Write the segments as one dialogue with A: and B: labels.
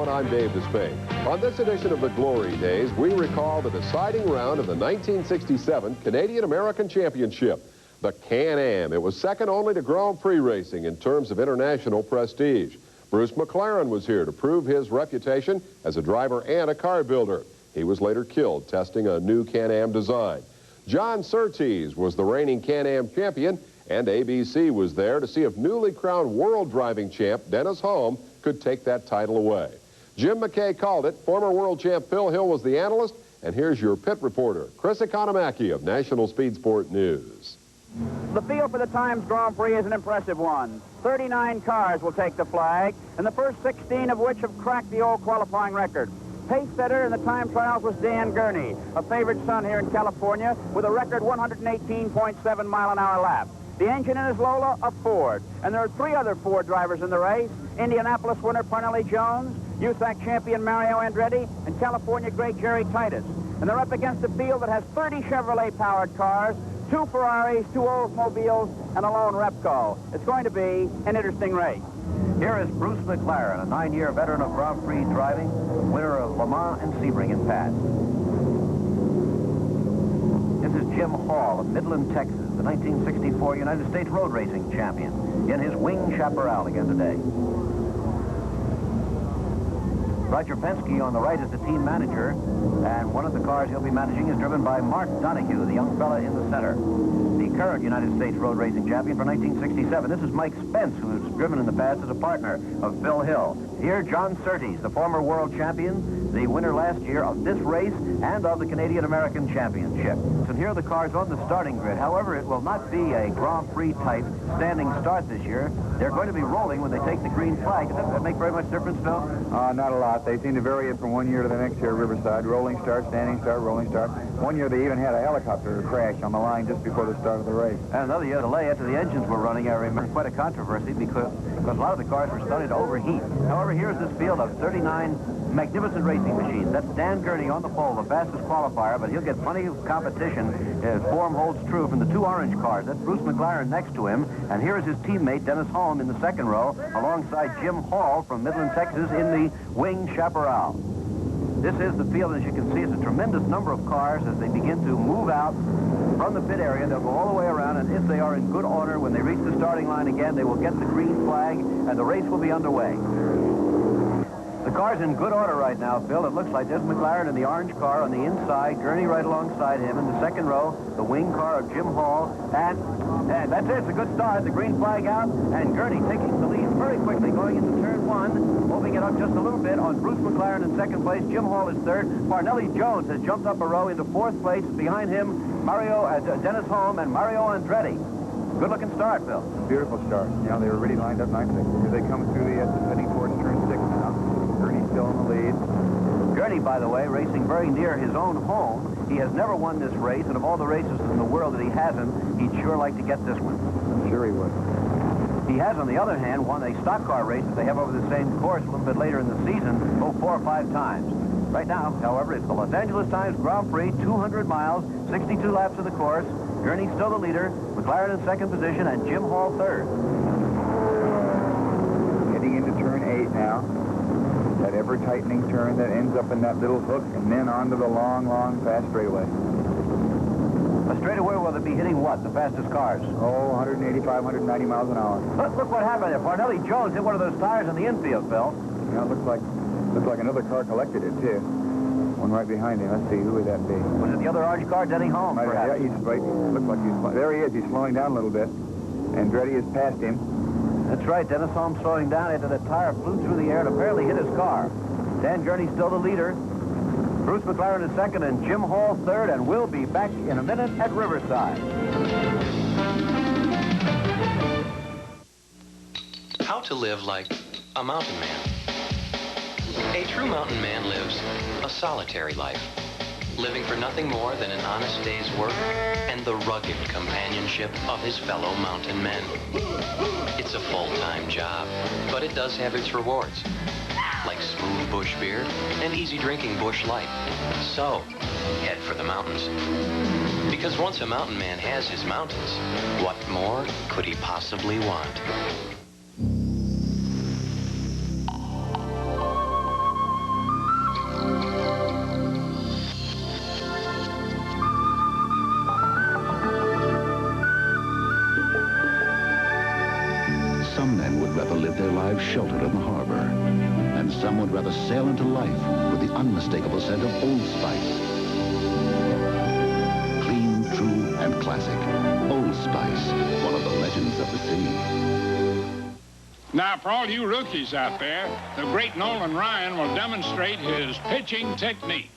A: everyone. I'm Dave Despain. On this edition of the Glory Days, we recall the deciding round of the 1967 Canadian-American Championship, the Can-Am. It was second only to Grand Prix racing in terms of international prestige. Bruce McLaren was here to prove his reputation as a driver and a car builder. He was later killed testing a new Can-Am design. John Surtees was the reigning Can-Am champion, and ABC was there to see if newly crowned world driving champ Dennis Hulme could take that title away. Jim McKay called it. Former world champ Phil Hill was the analyst, and here's your pit reporter, Chris Economaki of National Speed Sport News.
B: The field for the Times Grand Prix is an impressive one. 39 cars will take the flag, and the first 16 of which have cracked the old qualifying record. Pace setter in the time trials was Dan Gurney, a favored son here in California, with a record 118.7-mile-an-hour lap. The engine in his Lola, a Ford. And there are three other Ford drivers in the race: Indianapolis winner Parnelli Jones, USAC champion Mario Andretti, and California great Jerry Titus. And they're up against a field that has 30 Chevrolet-powered cars, 2 Ferraris, 2 Oldsmobiles, and a lone Repco. It's going to be an interesting race.
C: Here is Bruce McLaren, a 9-year veteran of Grand Prix driving, winner of Le Mans and Sebring and Pass. This is Jim Hall of Midland, Texas, the 1964 United States road racing champion, in his wing Chaparral again today. Roger Penske on the right is the team manager, and one of the cars he'll be managing is driven by Mark Donohue, the young fella in the center. The current United States road racing champion for 1967. This is Mike Spence, who's driven in the past as a partner of Phil Hill. Here, John Surtees, the former world champion, the winner last year of this race and of the Canadian-American Championship. So here are the cars on the starting grid. However, it will not be a Grand Prix type standing start this year. They're going to be rolling when they take the green flag. Does that make very much difference, Phil?
D: Not a lot. They seem to vary it from one year to the next year at Riverside. Rolling start, standing start, rolling start. One year they even had a helicopter crash on the line just before the start of the race.
C: And another year delay after the engines were running. I remember quite a controversy because a lot of the cars were starting to overheat. However, here's this field of 39 magnificent racing machines. That's Dan Gurney on the pole, the fastest qualifier, but he'll get plenty of competition if form holds true from the 2 orange cars. That's Bruce McLaren next to him, and here is his teammate Dennis Hulme in the second row, alongside Jim Hall from Midland, Texas, in the wing Chaparral. This is the field, as you can see. It's a tremendous number of cars as they begin to move out from the pit area. They'll go all the way around, and if they are in good order, when they reach the starting line again, they will get the green flag, and the race will be underway. The car's in good order right now, Phil. It looks like there's McLaren in the orange car on the inside, Gurney right alongside him in the second row, the wing car of Jim Hall, and that's it. It's a good start. The green flag out, and Gurney taking the lead very quickly, going into turn 1, moving it up just a little bit on Bruce McLaren in second place. Jim Hall is third. Parnelli Jones has jumped up a row into fourth place. Behind him, Dennis Hulme and Mario Andretti. Good-looking start, Phil.
D: Beautiful start. You know, they were really lined up nicely. Here they come through the heading towards turn 6 now. Gurney's still in the lead.
C: Gurney, by the way, racing very near his own home. He has never won this race, and of all the races in the world that he hasn't, he'd sure like to get this one.
D: I'm sure he would.
C: He has, on the other hand, won a stock car race that they have over the same course a little bit later in the season, 4 or 5 times. Right now, however, it's the Los Angeles Times Grand Prix, 200 miles, 62 laps of the course. Gurney still the leader, McLaren in second position, and Jim Hall third.
D: Heading into turn 8 now. That ever-tightening turn that ends up in that little hook and then onto the long, long, fast straightaway.
C: A straightaway will be hitting what, the fastest cars?
D: Oh, 185, 190 miles an hour.
C: Look what happened there. Parnelli Jones hit one of those tires in the infield, Phil.
D: Yeah, it looks like another car collected it, too. One right behind him. Let's see, who would that be?
C: Was it the other orange car, Denny Hulme, perhaps?
D: Yeah, he's right. Looks like he's... There he is. He's slowing down a little bit. Andretti has passed him.
C: That's right. Dennis Hulme slowing down after the tire flew through the air and apparently hit his car. Dan Gurney still the leader. Bruce McLaren is second and Jim Hall third, and we'll be back in a minute at Riverside.
E: How to live like a mountain man. A true mountain man lives a solitary life, living for nothing more than an honest day's work and the rugged companionship of his fellow mountain men. It's a full-time job, but it does have its rewards, like smooth bush beer and easy drinking Busch Light. So, head for the mountains. Because once a mountain man has his mountains, what more could he possibly want?
F: rather live their lives sheltered in the harbor. And some would rather sail into life with the unmistakable scent of Old Spice. Clean, true, and classic. Old Spice, one of the legends of the sea.
G: Now, for all you rookies out there, the great Nolan Ryan will demonstrate his pitching technique.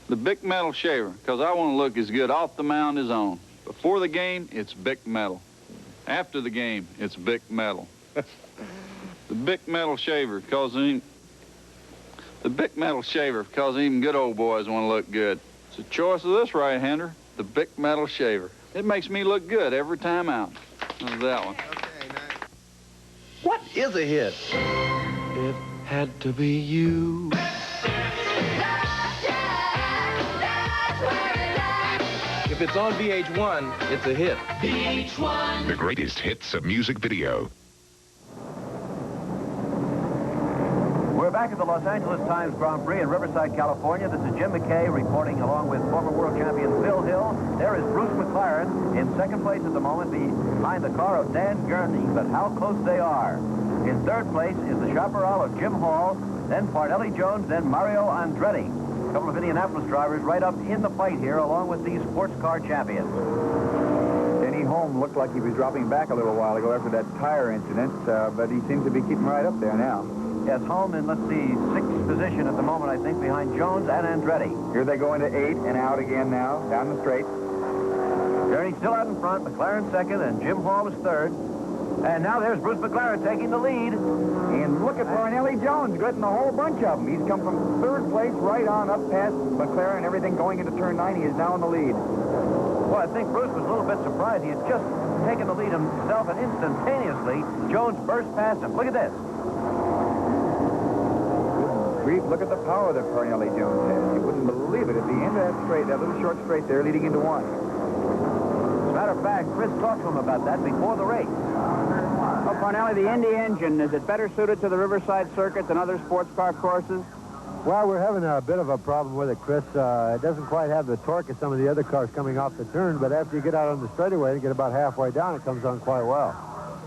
H: The Bic Metal shaver, because I want to look as good off the mound as on. Before the game, it's Bic Metal. After the game, it's Bic Metal. The Bic Metal shaver, because even good old boys want to look good. It's a choice of this right-hander, the Bic Metal shaver. It makes me look good every time out. There's that one.
E: What is a hit? It had to be you. If it's on VH1, it's a hit. VH1.
I: The greatest hits of music video.
C: We're back at the Los Angeles Times Grand Prix in Riverside, California. This is Jim McKay reporting along with former world champion Phil Hill. There is Bruce McLaren in second place at the moment behind the car of Dan Gurney, but how close they are. In third place is the chaparral of Jim Hall, then Parnelli Jones, then Mario Andretti. A couple of Indianapolis drivers right up in the fight here along with these sports car champions.
D: Denny Holm looked like he was dropping back a little while ago after that tire incident, but he seems to be keeping right up there now.
C: Yes, Holm in, let's see, 6th position at the moment, I think, behind Jones and Andretti.
D: Here they go into 8 and out again now, down the straight.
C: Gurney still out in front, McLaren second, and Jim Hall was third. And now there's Bruce McLaren taking the lead.
D: And look at Parnelli Jones getting a whole bunch of them. He's come from third place right on up past McLaren and everything going into turn 9. He is now in the lead.
C: Well, I think Bruce was a little bit surprised. He had just taken the lead himself, and instantaneously, Jones burst past him. Look at this.
D: Grief, look at the power that Parnelli Jones has. You wouldn't believe it. At the end of that straight, that little short straight there leading into 1.
C: As a matter of fact, Chris talked to him about that before the race.
B: Well, Parnelli, the Indy engine, is it better suited to the Riverside circuit than other sports car courses?
J: Well, we're having a bit of a problem with it, Chris. It doesn't quite have the torque of some of the other cars coming off the turn, but after you get out on the straightaway and get about halfway down, it comes on quite well.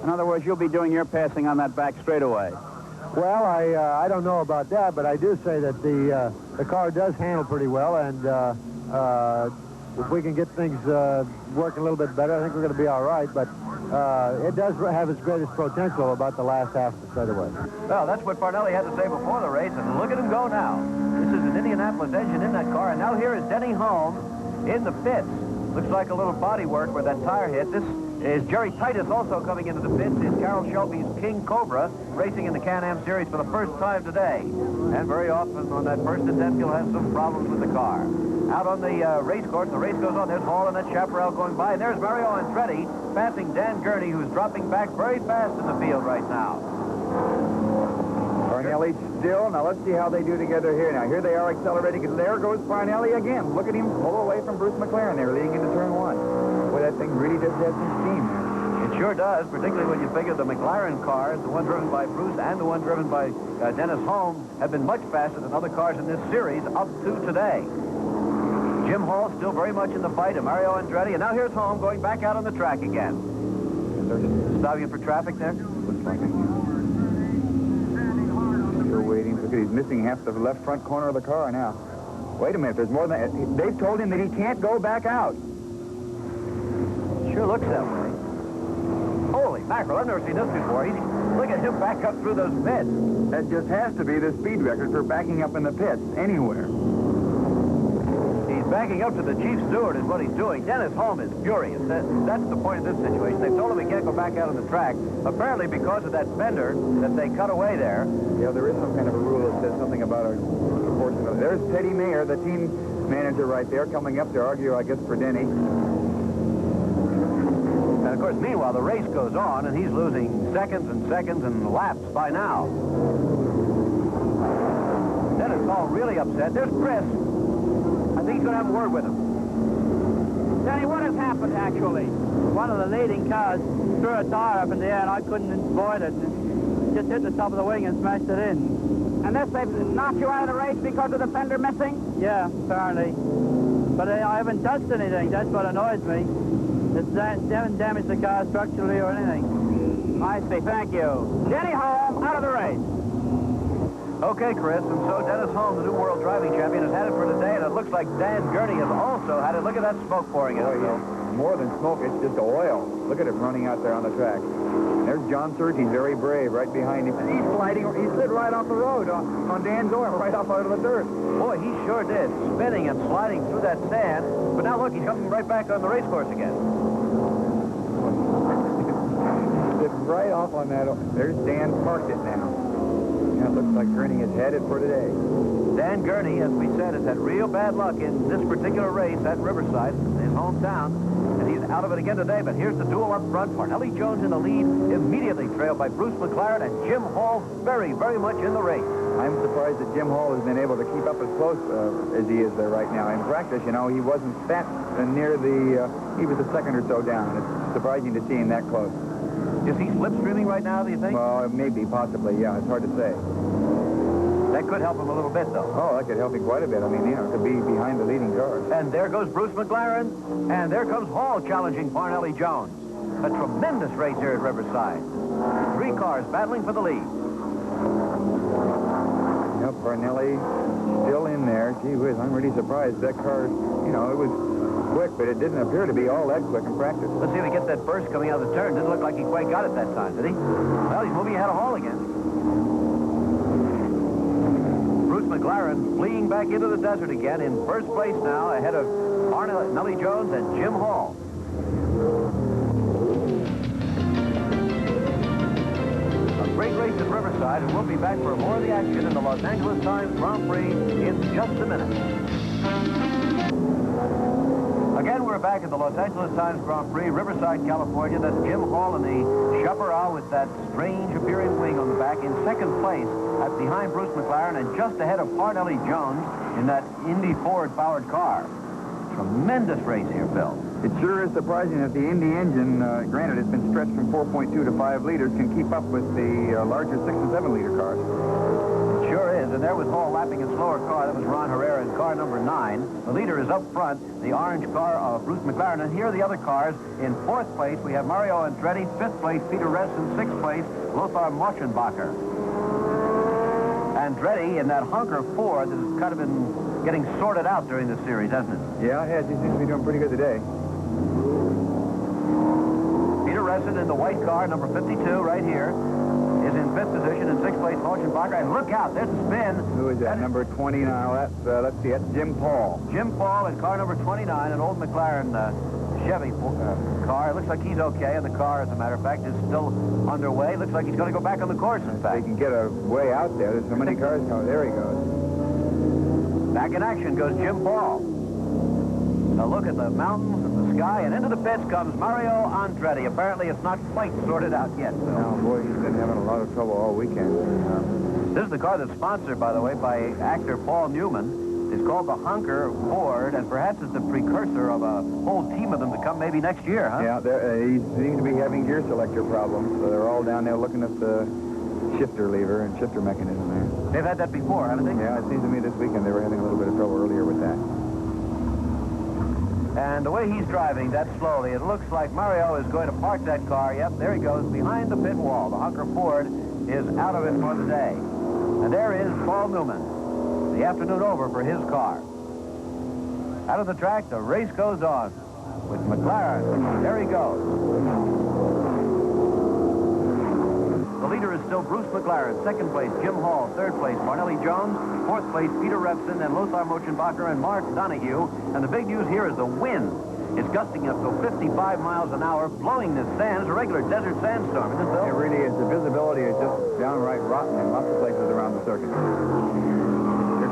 B: In other words, you'll be doing your passing on that back straightaway.
J: Well, I don't know about that, but I do say that the car does handle pretty well, and if we can get things working a little bit better, I think we're going to be all right. But it does have its greatest potential about the last half of the straightaway.
C: Well, that's what Parnelli had to say before the race, and look at him go now. This is an Indianapolis engine in that car, and now here is Denny Holm in the pits. Looks like a little body work where that tire hit. This is Jerry Titus also coming into the pits in Carroll Shelby's King Cobra, racing in the Can-Am Series for the first time today. And very often on that first attempt, you'll have some problems with the car. Out on the race course, the race goes on. There's Hall and that chaparral going by. And there's Mario Andretti passing Dan Gurney, who's dropping back very fast in the field right now.
D: Parnelli still. Now let's see how they do together here. Now here they are accelerating, and there goes Parnelli again. Look at him pull away from Bruce McLaren there, leading into turn 1. Boy, that thing really does have some steam there.
C: It sure does, particularly when you figure the McLaren cars, the one driven by Bruce and the one driven by Dennis Holm, have been much faster than other cars in this series up to today. Jim Hall still very much in the fight, and Mario Andretti. And now here's Holm going back out on the track again. Stopping for traffic there?
D: Looks like it. Still waiting. Look at, he's missing half the left front corner of the car now. Wait a minute, there's more than that. They've told him that he can't go back out.
C: Sure looks that way. Holy mackerel, I've never seen this before. Look at him back up through those pits.
D: That just has to be the speed record for backing up in the pits anywhere.
C: He's backing up to the chief steward is what he's doing. Dennis Holm is furious. That's the point of this situation. They've told him he can't go back out on the track, apparently because of that fender that they cut away there.
D: Yeah, there is some kind of a rule that says something about a proportion of... There's Teddy Mayer, the team manager right there, coming up to argue, I guess, for Denny.
C: And, of course, meanwhile, the race goes on, and he's losing seconds and laps by now. Dennis Hall really upset. There's Chris. I think he's going to have a word with him.
K: Danny, what has happened, actually? One of the leading cars threw a tire up in the air, and I couldn't avoid it. It just hit the top of the wing and smashed it in.
B: And this, they've knocked you out of the race because of the fender missing?
K: Yeah, apparently. But I haven't touched anything. That's what annoys me. It hasn't damaged the car structurally or anything.
B: I see, thank you. Denny Hulme out of the race.
C: Okay, Chris, and so Dennis Hulme, the new world driving champion, has had it for today, and it looks like Dan Gurney has also had it. Look at that smoke pouring out.
D: More than smoke, it's just oil. Look at him running out there on the track. There's John Surtees, he's very brave, right behind him. He's sliding, he slid right off the road on Dan's oil, right off out of the dirt.
C: Boy, he sure did, spinning and sliding through that sand. But now look, he's coming right back on the race course again.
D: Sitting right off on that. There's Dan parked it now. It looks like Gurney is headed for today.
C: Dan Gurney, as we said, has had real bad luck in this particular race at Riverside, his hometown, and he's out of it again today. But here's the duel up front. Parnelli Jones in the lead, immediately trailed by Bruce McLaren, and Jim Hall very, very much in the race.
D: I'm surprised that Jim Hall has been able to keep up as close as he is there right now. In practice, you know, he wasn't that near the, he was a second or so down. It's surprising to see him that close.
C: Is he slipstreaming right now, do you think?
D: Well, maybe, possibly, yeah. It's hard to say.
C: That could help him a little bit, though.
D: Oh, that could help him quite a bit. I mean, you know, to be behind the leading cars.
C: And there goes Bruce McLaren, and there comes Hall challenging Parnelli Jones. A tremendous race here at Riverside. 3 cars battling for the lead.
D: Yep, Parnelli still in there. Gee whiz, I'm really surprised. That car, you know, it was quick, but it didn't appear to be all that quick in practice.
C: Let's see if he gets that burst coming out of the turn. Didn't look like he quite got it that time, did he? Well, he's moving ahead of Hall again. Bruce McLaren fleeing back into the desert again in first place now, ahead of Parnelli Jones and Jim Hall. A great race at Riverside, and we'll be back for more of the action in the Los Angeles Times Grand Prix in just a minute. Again, we're back at the Los Angeles Times Grand Prix, Riverside, California. That's Jim Hall in the Chaparral with that strange-appearing wing on the back in second place behind Bruce McLaren and just ahead of Parnelli Jones in that Indy Ford-powered car. Tremendous race here, Phil.
D: It sure is surprising that the Indy engine, granted it's been stretched from 4.2 to 5 liters, can keep up with the larger 6 and 7 liter cars.
C: Sure is, and there was Hall lapping a slower car. That was Ron Herrera in car number 9. The leader is up front, the orange car of Bruce McLaren. And here are the other cars. In 4th place, we have Mario Andretti. 5th place, Peter Revson. 6th place, Lothar Mochenbacher. Andretti in that Hunker Ford that has kind of been getting sorted out during the series, hasn't it?
D: Yeah, it has. He seems to be doing pretty good today.
C: Peter Revson in the white car, number 52, right here, is in 5th position. In 6th place, Mochenbacher. And look out, there's a spin.
D: Who is that? Number 20 now. That's, let's see, that's Jim Paul.
C: Jim Paul in car number 29, an old McLaren Chevy car. It looks like he's okay, and the car, as a matter of fact, is still underway. Looks like he's going to go back on the course, in fact.
D: They can get a way out there. There's so many cars coming. There he goes.
C: Back in action goes Jim Paul. A look at the mountains and the sky, and into the pits comes Mario Andretti. Apparently, it's not quite sorted out yet.
D: Oh, boy, he's been having a lot of trouble all weekend.
C: This is the car that's sponsored, by the way, by actor Paul Newman. It's called the Hunker Ford, and perhaps it's the precursor of a whole team of them to come maybe next year, huh?
D: Yeah, he seems to be having gear selector problems, so they're all down there looking at the shifter lever and shifter mechanism there.
C: They've had that before, haven't they?
D: Yeah, it seems to me this weekend they were having a little bit of trouble earlier with that.
C: And the way he's driving that slowly, it looks like Mario is going to park that car. Yep, there he goes, behind the pit wall. The Hunker Ford is out of it for the day. And there is Paul Newman. The afternoon over for his car. Out of the track, the race goes on with McLaren. There he goes. The leader is still Bruce McLaren. 2nd place, Jim Hall. 3rd place, Parnelli Jones. 4th place, Peter Revson, and Lothar Mochenbacher and Mark Donohue. And the big news here is the wind. It's gusting up to 55 miles an hour, blowing this sand. It's a regular desert sandstorm, isn't it, Bill?
D: It really is. The visibility is just downright rotten in lots of places around the circuit.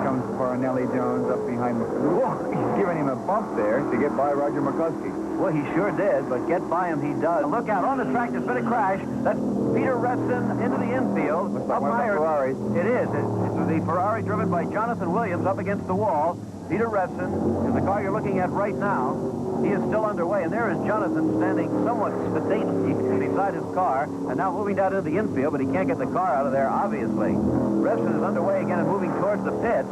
D: Comes Parnelli Jones up behind McCluskey. Whoa, he's giving him a bump there to get by Roger McCluskey.
C: Well, he sure did, but get by him he does. Look out, on the track, there's been a crash. That's Peter Revson into the infield.
D: Looks like one of the Ferraris.
C: It is. It's the Ferrari driven by Jonathan Williams up against the wall. Peter Revson is the car you're looking at right now. He is still underway, and there is Jonathan standing somewhat sedately beside his car, and now moving down into the infield, but he can't get the car out of there, obviously. Revson is underway again and moving towards the pits.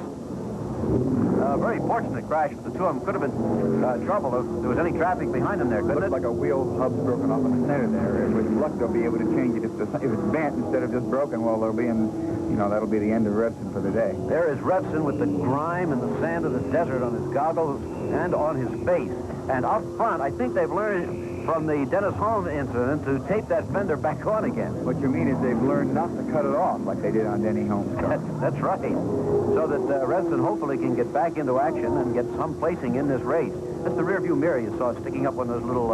C: A very fortunate crash for the two of them. Could have been trouble if there was any traffic behind them there, couldn't it?
D: Looks like a wheel hub's broken off in the center there. With luck, they'll be able to change it. If it's bent instead of just broken, well, they'll be in, you know, that'll be the end of Revson for the day.
C: There is Revson with the grime and the sand of the desert on his goggles and on his face. And up front, I think they've learned from the Dennis Holmes incident to tape that fender back on again.
D: What you mean is they've learned not to cut it off like they did on Denny Holmes' car.
C: That's right. So that Revson hopefully can get back into action and get some placing in this race. That's the rear view mirror you saw sticking up one of those little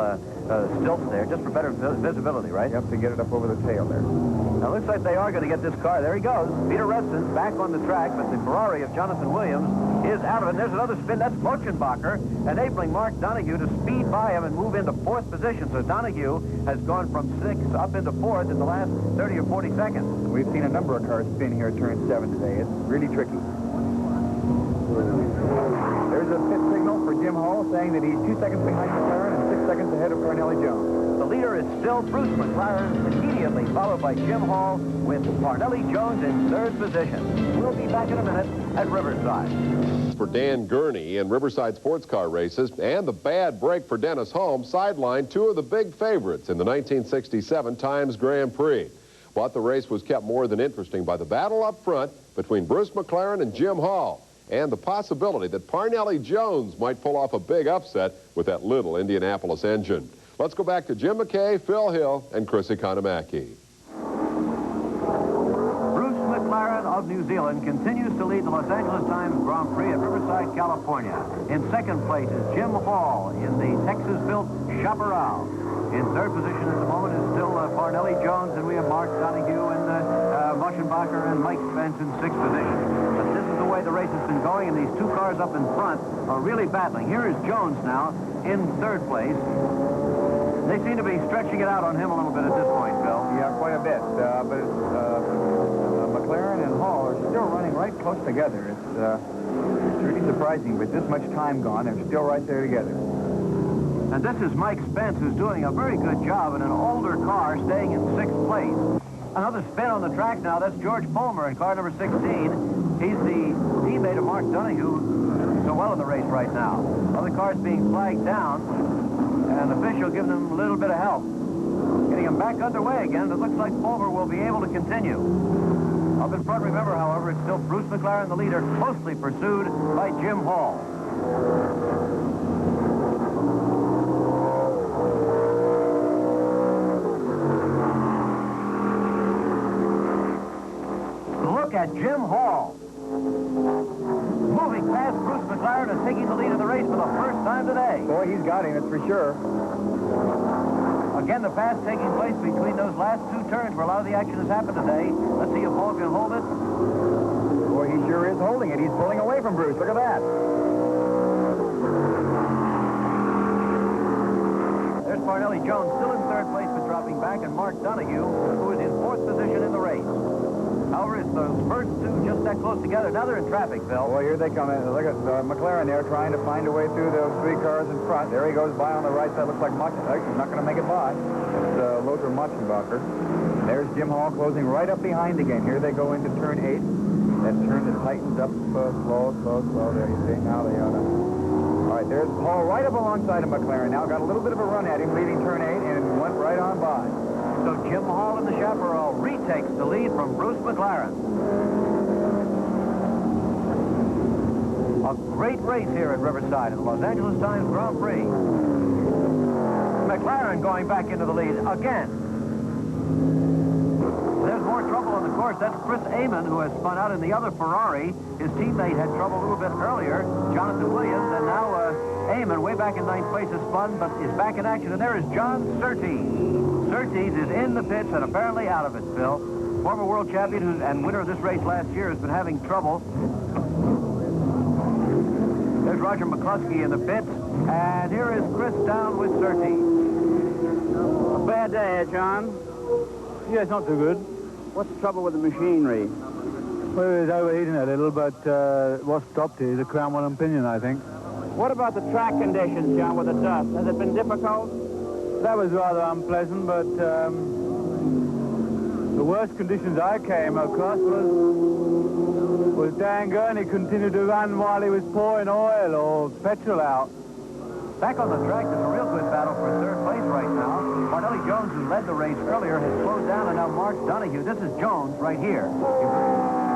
C: stilts there, just for better visibility, right?
D: You have to get it up over the tail there.
C: Now, looks like they are going to get this car. There he goes. Peter Revson back on the track, but the Ferrari of Jonathan Williams is out of it. And there's another spin. That's Mochenbacher enabling Mark Donohue to speed by him and move into 4th position. So Donohue has gone from 6th up into 4th in the last 30 or 40 seconds.
D: We've seen a number of cars spin here at turn 7 today. It's really tricky. There's a pit signal for Jim Hall saying that he's 2 seconds behind McLaren and 6 seconds ahead of Parnelli Jones.
C: The leader is still Bruce McLaren, immediately followed by Jim Hall with Parnelli Jones in 3rd position. We'll be back in a minute at Riverside.
A: For Dan Gurney in Riverside sports car races, and the bad break for Dennis Holmes sidelined 2 of the big favorites in the 1967 Times Grand Prix. But the race was kept more than interesting by the battle up front between Bruce McLaren and Jim Hall, and the possibility that Parnelli Jones might pull off a big upset with that little Indianapolis engine. Let's go back to Jim McKay, Phil Hill, and Chris Economaki.
C: Bruce McLaren of New Zealand continues to lead the Los Angeles Times Grand Prix at Riverside, California. In 2nd place is Jim Hall in the Texas-built Chaparral. In 3rd position at the moment is still Parnelli Jones, and we have Mark Donohue and Mochenbacher and Mike Spence in 6th position. But this is the way the race has been going, and these 2 cars up in front are really battling. Here is Jones now in 3rd place. They seem to be stretching it out on him a little bit at this point, Phil.
D: Yeah, quite a bit. But McLaren and Hall are still running right close together. It's really surprising. With this much time gone, they're still right there together.
C: And this is Mike Spence, who's doing a very good job in an older car, staying in 6th place. Another spin on the track now. That's George Fulmer in car number 16. He's the teammate of Mark Donohue, so well in the race right now. Other cars being flagged down, and the official giving them a little bit of help. Getting them back underway again. It looks like Fulmer will be able to continue. Up in front, remember, however, it's still Bruce McLaren, the leader, closely pursued by Jim Hall. Look at Jim Hall. Moving past Bruce McLaren and taking the lead of the race for the first time today.
D: Boy, he's got him, that's for sure.
C: Again, the pass taking place between those last 2 turns where a lot of the action has happened today. Let's see if Hall can hold it.
D: Boy, he sure is holding it. He's pulling away from Bruce. Look at that.
C: There's Parnelli Jones, still in 3rd place but dropping back, and Mark Donohue, who is in 4th position in the race. However, it's those first 2 just that close together. Now they're in traffic, Phil.
D: Well, here they come in. Look at McLaren there trying to find a way through those 3 cars in front. There he goes by on the right side. Looks like Mochenbacher. He's not going to make it by. It's Lothar Mochenbacher. There's Jim Hall closing right up behind again. Here they go into turn 8. That turn that tightens up slow. There you see. Now they ought to... All right, there's Hall right up alongside of McLaren. Now got a little bit of a run at him leading turn 8 and went right on by.
C: So Jim Hall in the Chaparral retakes the lead from Bruce McLaren. A great race here at Riverside in the Los Angeles Times Grand Prix. McLaren going back into the lead again. There's more trouble on the course. That's Chris Amon, who has spun out in the other Ferrari. His teammate had trouble a little bit earlier, Jonathan Williams, and now Amon, way back in 9th place, has spun, but is back in action. And there is John Surtees. Surtees is in the pits and apparently out of it, Phil. Former world champion and winner of this race last year has been having trouble. There's Roger McCluskey in the pits, and here is Chris down with Surtees.
B: A bad day, John?
K: Yeah, it's not too good.
B: What's the trouble with the machinery?
K: Well, it was overheating a little, but what stopped it is a crown one and pinion, I think.
B: What about the track conditions, John, with the dust? Has it been difficult?
K: That was rather unpleasant, but
J: The worst conditions I came across was Dan Gurney continued to run while he was pouring oil or petrol out.
C: Back on the track, there's a real good battle for third place right now. Parnelli Jones, who led the race earlier, has slowed down, and now Mark Donohue. This is Jones right here. He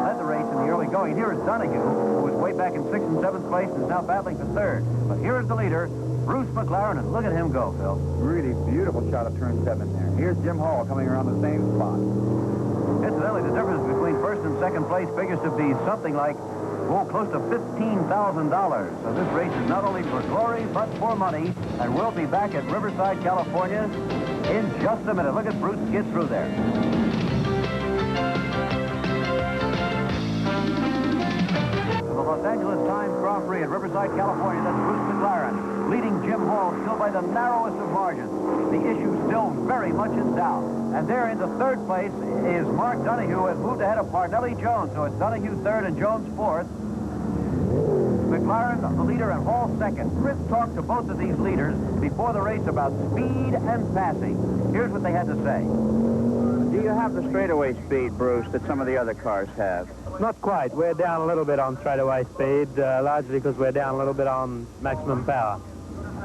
C: led the race in the early going. Here is Donohue, who was way back in 6th and 7th place and is now battling for third. But here is the leader, Bruce McLaren, and look at him go, Phil.
D: Really beautiful shot of turn 7 there. Here's Jim Hall coming around the same spot.
C: Incidentally, the difference between first and second place figures to be something like, close to $15,000. So this race is not only for glory, but for money. And we'll be back at Riverside, California in just a minute. Look at Bruce get through there. The Los Angeles Times Grand Prix at Riverside, California. That's Bruce McLaren, leading Jim Hall still by the narrowest of margins. The issue still very much in doubt. And there into third place is Mark Donohue, who has moved ahead of Parnelli Jones. So it's Donohue third and Jones fourth. McLaren, the leader, and Hall second. Chris talked to both of these leaders before the race about speed and passing. Here's what they had to say.
B: Do you have the straightaway speed, Bruce, that some of the other cars have?
J: Not quite. We're down a little bit on straightaway speed, largely because we're down a little bit on maximum power.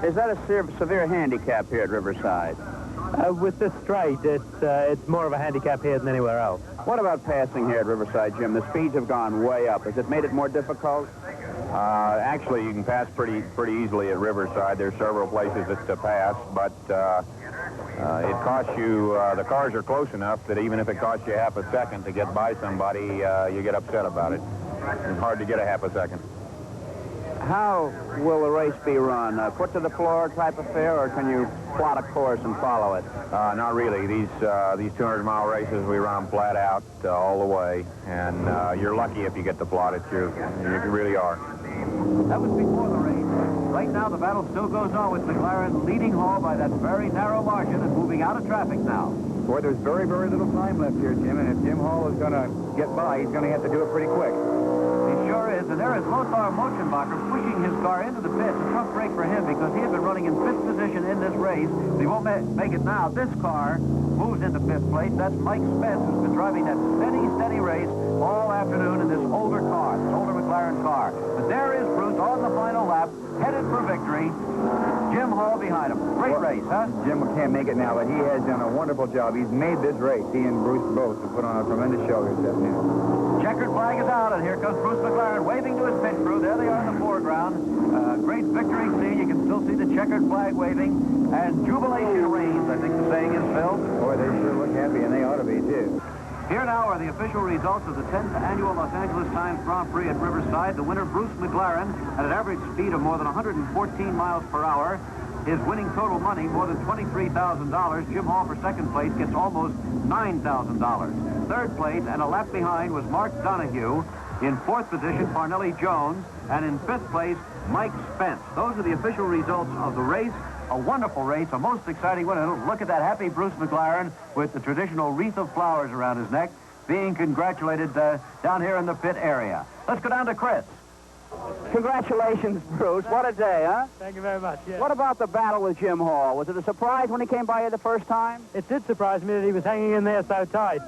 B: Is that a severe handicap here at Riverside?
J: With this straight, it's more of a handicap here than anywhere else.
B: What about passing here at Riverside, Jim? The speeds have gone way up. Has it made it more difficult?
L: Actually, you can pass pretty easily at Riverside. There's several places to pass, but it costs you, the cars are close enough that even if it costs you half a second to get by somebody, you get upset about it. It's hard to get a half a second.
B: How will the race be run? Foot to the floor type affair, or can you plot a course and follow it?
L: Not really. These 200-mile races, we run them flat out all the way, and you're lucky if you get to plot it. You really are.
C: That was before the race. Right now, the battle still goes on with McLaren leading Hall by that very narrow margin and moving out of traffic now.
D: Boy, there's very, very little time left here, Jim, and if Jim Hall is going to get by, he's going to have to do it pretty quick.
C: He sure is, and there is Lothar Mochenbacher pushing his car into the pits. A tough break for him because he had been running in 5th position in this race. He won't make it now. This car moves into 5th place. That's Mike Spence, who's been driving that steady race all afternoon in this older car, this older McLaren car. But there is Bruce on the final lap, headed for victory. Jim Hall behind him. Great race, huh?
D: Jim can't make it now, but he has done a wonderful job. He's made this race. He and Bruce both have put on a tremendous show here this afternoon.
C: Checkered flag is out, and here comes Bruce McLaren waving to his pit crew. There they are in the foreground. Great victory scene. You can still see the checkered flag waving. And jubilation reigns, I think the saying is, Phil.
D: Boy, they sure look happy, and they ought to be, too.
C: Here now are the official results of the 10th annual Los Angeles Times Grand Prix at Riverside. The winner, Bruce McLaren, at an average speed of more than 114 miles per hour. His winning total money, more than $23,000. Jim Hall for second place gets almost $9,000. Third place and a lap behind was Mark Donohue. In 4th position, Parnelli Jones. And in 5th place, Mike Spence. Those are the official results of the race. A wonderful race, a most exciting one. And look at that happy Bruce McLaren with the traditional wreath of flowers around his neck, being congratulated down here in the pit area. Let's go down to Chris.
B: Congratulations, Bruce. What a day, huh?
J: Thank you very much. Yes.
B: What about the battle with Jim Hall? Was it a surprise when he came by you the first time?
J: It did surprise me that he was hanging in there so tight.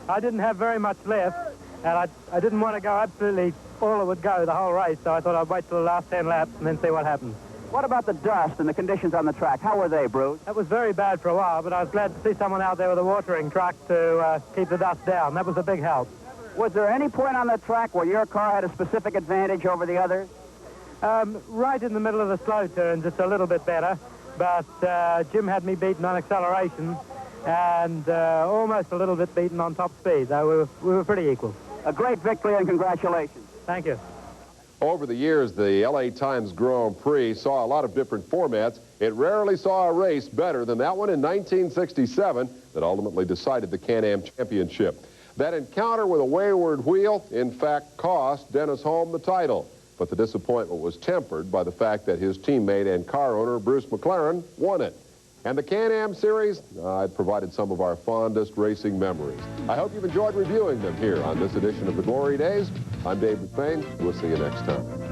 J: I didn't have very much left, and I didn't want to go absolutely all it would go the whole race, so I thought I'd wait till the last 10 laps and then see what happens.
B: What about the dust and the conditions on the track? How were they, Bruce?
J: That was very bad for a while, but I was glad to see someone out there with a watering truck to keep the dust down. That was a big help.
B: Was there any point on the track where your car had a specific advantage over the others?
J: Right in the middle of the slow turn, just a little bit better. But Jim had me beaten on acceleration and almost a little bit beaten on top speed. So we were pretty equal.
B: A great victory and congratulations.
J: Thank you.
A: Over the years, the LA Times Grand Prix saw a lot of different formats. It rarely saw a race better than that one in 1967 that ultimately decided the Can-Am Championship. That encounter with a wayward wheel, in fact, cost Dennis Hulme the title. But the disappointment was tempered by the fact that his teammate and car owner, Bruce McLaren, won it. And the Can-Am series, it provided some of our fondest racing memories. I hope you've enjoyed reviewing them here on this edition of the Glory Days. I'm Dave McBain. We'll see you next time.